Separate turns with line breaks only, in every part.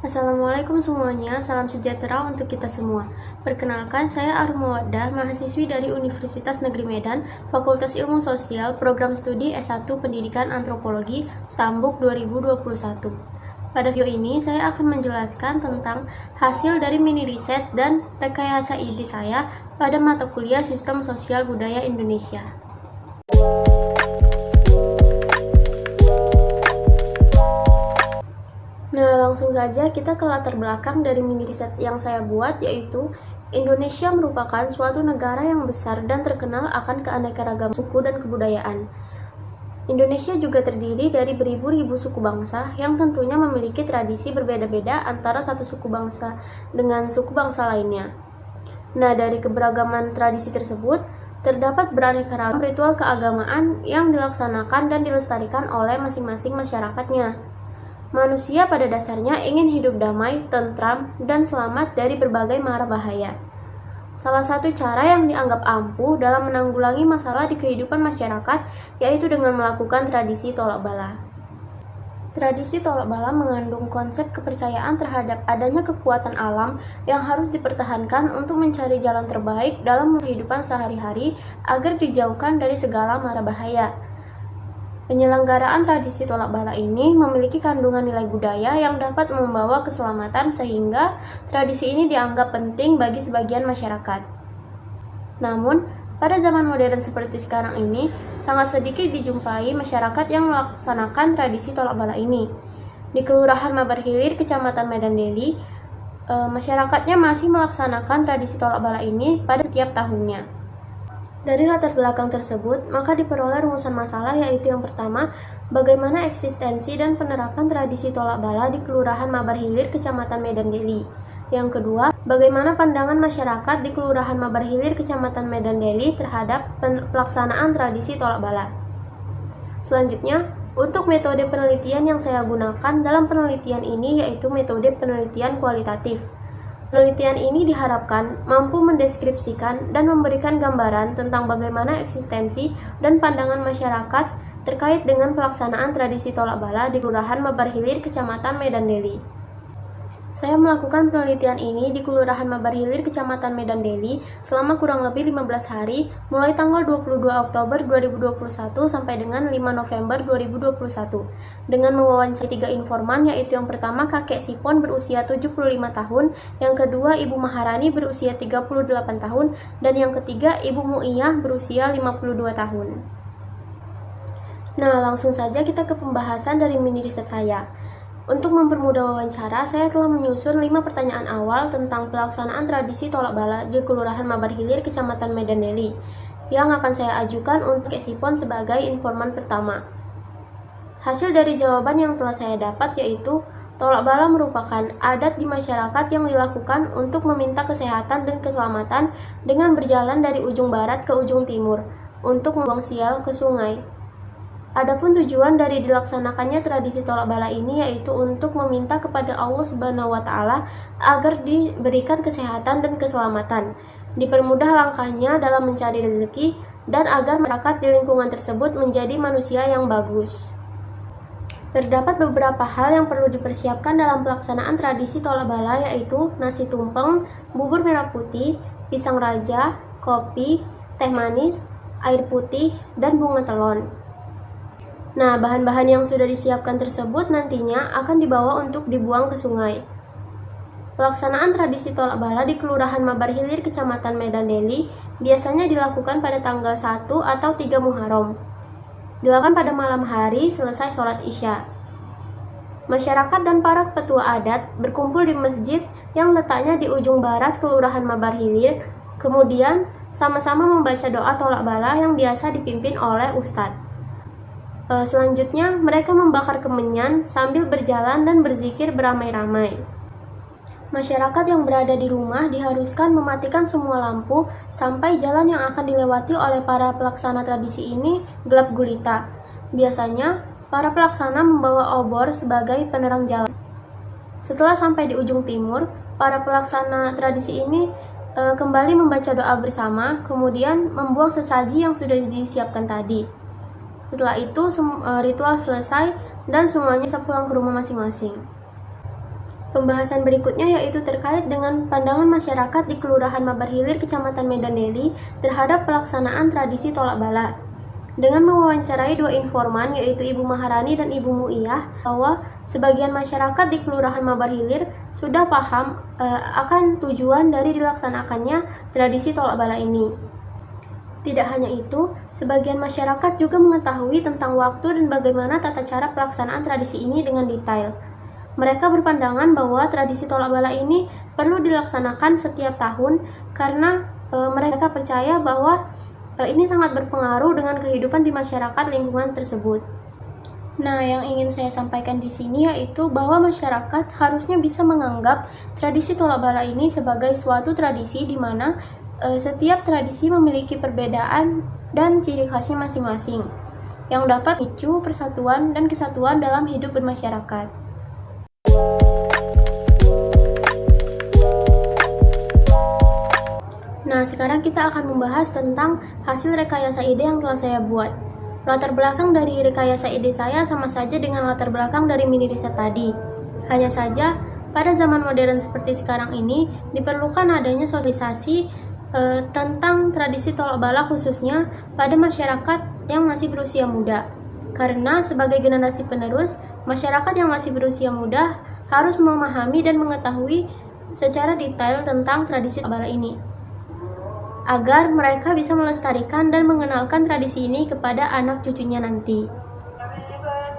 Assalamualaikum semuanya, salam sejahtera untuk kita semua. Perkenalkan, saya Armawadah, mahasiswi dari Universitas Negeri Medan, Fakultas Ilmu Sosial, Program Studi S1 Pendidikan Antropologi, Stambuk 2021. Pada video ini, saya akan menjelaskan tentang hasil dari mini riset dan rekayasa ide saya pada mata kuliah Sistem Sosial Budaya Indonesia. Nah, langsung saja kita ke latar belakang dari mini riset yang saya buat, yaitu Indonesia merupakan suatu negara yang besar dan terkenal akan keanekaragaman suku dan kebudayaan. Indonesia juga terdiri dari beribu-ribu suku bangsa yang tentunya memiliki tradisi berbeda-beda antara satu suku bangsa dengan suku bangsa lainnya. Nah, dari keberagaman tradisi tersebut, terdapat beraneka ragam ritual keagamaan yang dilaksanakan dan dilestarikan oleh masing-masing masyarakatnya. Manusia pada dasarnya ingin hidup damai, tentram, dan selamat dari berbagai mara bahaya. Salah satu cara yang dianggap ampuh dalam menanggulangi masalah di kehidupan masyarakat yaitu dengan melakukan tradisi tolak bala. Tradisi tolak bala mengandung konsep kepercayaan terhadap adanya kekuatan alam yang harus dipertahankan untuk mencari jalan terbaik dalam kehidupan sehari-hari agar dijauhkan dari segala mara bahaya. Penyelenggaraan tradisi tolak bala ini memiliki kandungan nilai budaya yang dapat membawa keselamatan sehingga tradisi ini dianggap penting bagi sebagian masyarakat. Namun, pada zaman modern seperti sekarang ini, sangat sedikit dijumpai masyarakat yang melaksanakan tradisi tolak bala ini. Di Kelurahan Mabar Hilir, Kecamatan Medan Deli, masyarakatnya masih melaksanakan tradisi tolak bala ini pada setiap tahunnya. Dari latar belakang tersebut, maka diperoleh rumusan masalah yaitu yang pertama, bagaimana eksistensi dan penerapan tradisi tolak bala di Kelurahan Mabar Hilir, Kecamatan Medan Deli. Yang kedua, bagaimana pandangan masyarakat di Kelurahan Mabar Hilir, Kecamatan Medan Deli terhadap pelaksanaan tradisi tolak bala. Selanjutnya, untuk metode penelitian yang saya gunakan dalam penelitian ini yaitu metode penelitian kualitatif. Penelitian ini diharapkan mampu mendeskripsikan dan memberikan gambaran tentang bagaimana eksistensi dan pandangan masyarakat terkait dengan pelaksanaan tradisi tolak bala di Kelurahan Mabar Hilir, Kecamatan Medan Deli. Saya melakukan penelitian ini di Kelurahan Mabar Hilir, Kecamatan Medan Deli selama kurang lebih 15 hari, mulai tanggal 22 Oktober 2021 sampai dengan 5 November 2021, dengan mewawancarai 3 informan, yaitu yang pertama kakek Sipon berusia 75 tahun, yang kedua Ibu Maharani berusia 38 tahun, dan yang ketiga Ibu Muiyah berusia 52 tahun. Nah, langsung saja kita ke pembahasan dari mini riset saya. Untuk mempermudah wawancara, saya telah menyusun 5 pertanyaan awal tentang pelaksanaan tradisi tolak bala di Kelurahan Mabar Hilir, Kecamatan Medan Deli, yang akan saya ajukan untuk Kek Sipon sebagai informan pertama. Hasil dari jawaban yang telah saya dapat yaitu, tolak bala merupakan adat di masyarakat yang dilakukan untuk meminta kesehatan dan keselamatan dengan berjalan dari ujung barat ke ujung timur, untuk membuang sial ke sungai. Adapun tujuan dari dilaksanakannya tradisi tolak bala ini yaitu untuk meminta kepada Allah Subhanahu wa Ta'ala agar diberikan kesehatan dan keselamatan, dipermudah langkahnya dalam mencari rezeki, dan agar masyarakat di lingkungan tersebut menjadi manusia yang bagus. Terdapat beberapa hal yang perlu dipersiapkan dalam pelaksanaan tradisi tolak bala yaitu nasi tumpeng, bubur merah putih, pisang raja, kopi, teh manis, air putih, dan bunga telon. Nah, bahan-bahan yang sudah disiapkan tersebut nantinya akan dibawa untuk dibuang ke sungai. Pelaksanaan tradisi tolak bala di Kelurahan Mabar Hilir, Kecamatan Medan Deli biasanya dilakukan pada tanggal 1 atau 3 Muharram. Dilakukan pada malam hari selesai sholat Isya. Masyarakat dan para petua adat berkumpul di masjid yang letaknya di ujung barat Kelurahan Mabar Hilir, kemudian sama-sama membaca doa tolak bala yang biasa dipimpin oleh ustadz. Selanjutnya, mereka membakar kemenyan sambil berjalan dan berzikir beramai-ramai. Masyarakat yang berada di rumah diharuskan mematikan semua lampu sampai jalan yang akan dilewati oleh para pelaksana tradisi ini gelap gulita. Biasanya, para pelaksana membawa obor sebagai penerang jalan. Setelah sampai di ujung timur, para pelaksana tradisi ini kembali membaca doa bersama, kemudian membuang sesaji yang sudah disiapkan tadi. Setelah itu, ritual selesai dan semuanya bisa pulang ke rumah masing-masing. Pembahasan berikutnya yaitu terkait dengan pandangan masyarakat di Kelurahan Mabarhilir, Kecamatan Medan Deli terhadap pelaksanaan tradisi tolak bala. Dengan mewawancarai dua informan yaitu Ibu Maharani dan Ibu Muiyah bahwa sebagian masyarakat di Kelurahan Mabarhilir sudah paham akan tujuan dari dilaksanakannya tradisi tolak bala ini. Tidak hanya itu, sebagian masyarakat juga mengetahui tentang waktu dan bagaimana tata cara pelaksanaan tradisi ini dengan detail. Mereka berpandangan bahwa tradisi tolak bala ini perlu dilaksanakan setiap tahun karena mereka percaya bahwa ini sangat berpengaruh dengan kehidupan di masyarakat lingkungan tersebut. Nah, yang ingin saya sampaikan di sini yaitu bahwa masyarakat harusnya bisa menganggap tradisi tolak bala ini sebagai suatu tradisi di mana setiap tradisi memiliki perbedaan dan ciri khasnya masing-masing yang dapat memicu persatuan dan kesatuan dalam hidup bermasyarakat. Nah, sekarang kita akan membahas tentang hasil rekayasa ide yang telah saya buat. Latar belakang dari rekayasa ide saya sama saja dengan latar belakang dari mini riset tadi. Hanya saja, pada zaman modern seperti sekarang ini, diperlukan adanya sosialisasi tentang tradisi tolak bala khususnya pada masyarakat yang masih berusia muda. Karena sebagai generasi penerus, masyarakat yang masih berusia muda harus memahami dan mengetahui secara detail tentang tradisi tolak bala ini, agar mereka bisa melestarikan dan mengenalkan tradisi ini kepada anak cucunya nanti.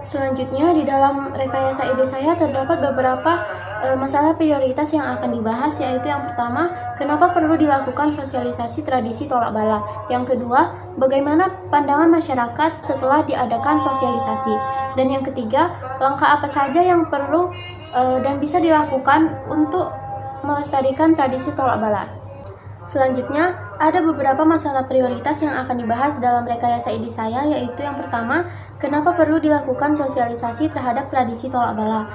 Selanjutnya, di dalam rekayasa ide saya terdapat beberapa masalah prioritas yang akan dibahas, yaitu yang pertama, kenapa perlu dilakukan sosialisasi tradisi tolak bala. Yang kedua, bagaimana pandangan masyarakat setelah diadakan sosialisasi. Dan yang ketiga, langkah apa saja yang perlu dan bisa dilakukan untuk melestarikan tradisi tolak bala. Selanjutnya, ada beberapa masalah prioritas yang akan dibahas dalam rekayasa ide saya, yaitu yang pertama, kenapa perlu dilakukan sosialisasi terhadap tradisi tolak bala.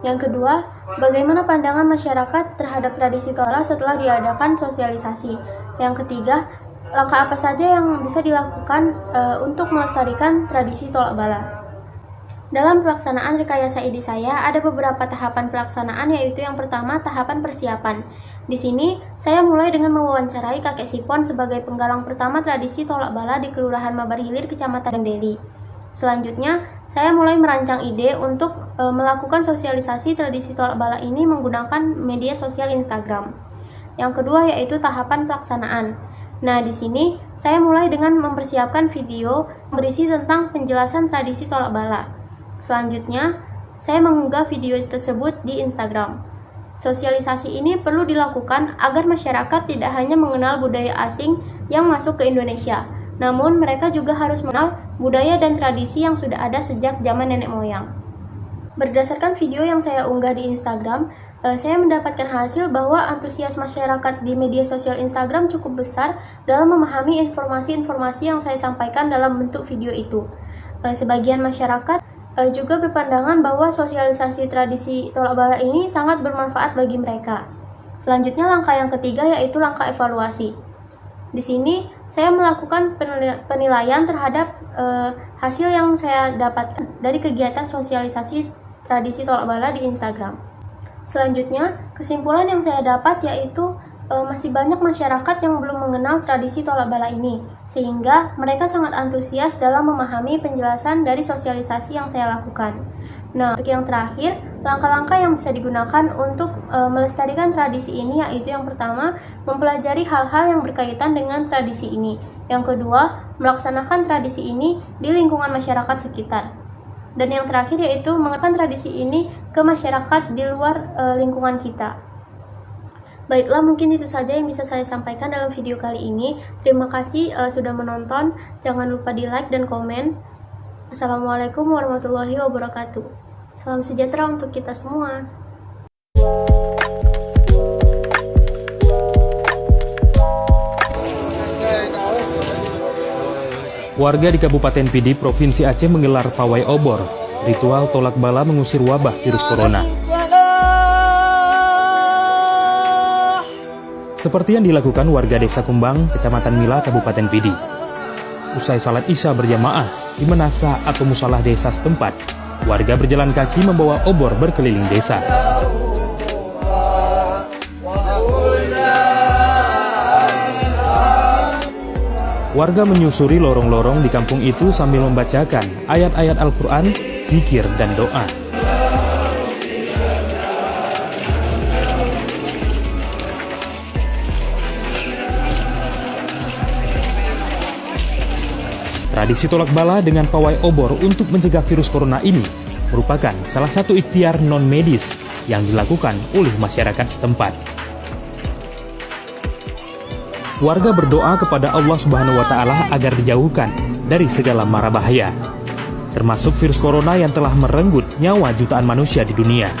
Yang kedua, bagaimana pandangan masyarakat terhadap tradisi tolak bala setelah diadakan sosialisasi. Yang ketiga, langkah apa saja yang bisa dilakukan untuk melestarikan tradisi tolak bala. Dalam pelaksanaan rekayasa ide saya, ada beberapa tahapan pelaksanaan, yaitu yang pertama, tahapan persiapan. Di sini, saya mulai dengan mewawancarai kakek Sipon sebagai penggalang pertama tradisi tolak bala di Kelurahan Mabarhilir, Kecamatan Deli. Selanjutnya, saya mulai merancang ide untuk melakukan sosialisasi tradisi tolak bala ini menggunakan media sosial Instagram. Yang kedua yaitu tahapan pelaksanaan. Nah, di sini saya mulai dengan mempersiapkan video berisi tentang penjelasan tradisi tolak bala. Selanjutnya, saya mengunggah video tersebut di Instagram. Sosialisasi ini perlu dilakukan agar masyarakat tidak hanya mengenal budaya asing yang masuk ke Indonesia, namun mereka juga harus mengenal budaya dan tradisi yang sudah ada sejak zaman nenek moyang. Berdasarkan video yang saya unggah di Instagram, saya mendapatkan hasil bahwa antusias masyarakat di media sosial Instagram cukup besar dalam memahami informasi-informasi yang saya sampaikan dalam bentuk video itu. Sebagian masyarakat juga berpandangan bahwa sosialisasi tradisi tolak bala ini sangat bermanfaat bagi mereka. Selanjutnya, langkah yang ketiga yaitu langkah evaluasi. Di sini saya melakukan penilaian terhadap hasil yang saya dapatkan dari kegiatan sosialisasi tradisi tolak bala di Instagram. Selanjutnya, kesimpulan yang saya dapat yaitu masih banyak masyarakat yang belum mengenal tradisi tolak bala ini, sehingga mereka sangat antusias dalam memahami penjelasan dari sosialisasi yang saya lakukan. Nah, untuk yang terakhir, langkah-langkah yang bisa digunakan untuk melestarikan tradisi ini yaitu yang pertama, mempelajari hal-hal yang berkaitan dengan tradisi ini. Yang kedua, melaksanakan tradisi ini di lingkungan masyarakat sekitar. Dan yang terakhir yaitu mengenalkan tradisi ini ke masyarakat di luar lingkungan kita. Baiklah, mungkin itu saja yang bisa saya sampaikan dalam video kali ini. Terima kasih sudah menonton. Jangan lupa di like dan komen. Assalamualaikum warahmatullahi wabarakatuh. Salam sejahtera untuk kita semua.
Warga di Kabupaten Pidi, Provinsi Aceh menggelar pawai obor, ritual tolak bala mengusir wabah virus corona. Seperti yang dilakukan warga Desa Kumbang, Kecamatan Mila, Kabupaten Pidi. Usai salat Isya berjamaah di menasa atau musalah desa setempat, warga berjalan kaki membawa obor berkeliling desa. Warga menyusuri lorong-lorong di kampung itu sambil membacakan ayat-ayat Al-Quran, zikir, dan doa. Tradisi tolak bala dengan pawai obor untuk mencegah virus corona ini merupakan salah satu ikhtiar non-medis yang dilakukan oleh masyarakat setempat. Warga berdoa kepada Allah Subhanahu wa Ta'ala agar dijauhkan dari segala mara bahaya, termasuk virus corona yang telah merenggut nyawa jutaan manusia di dunia.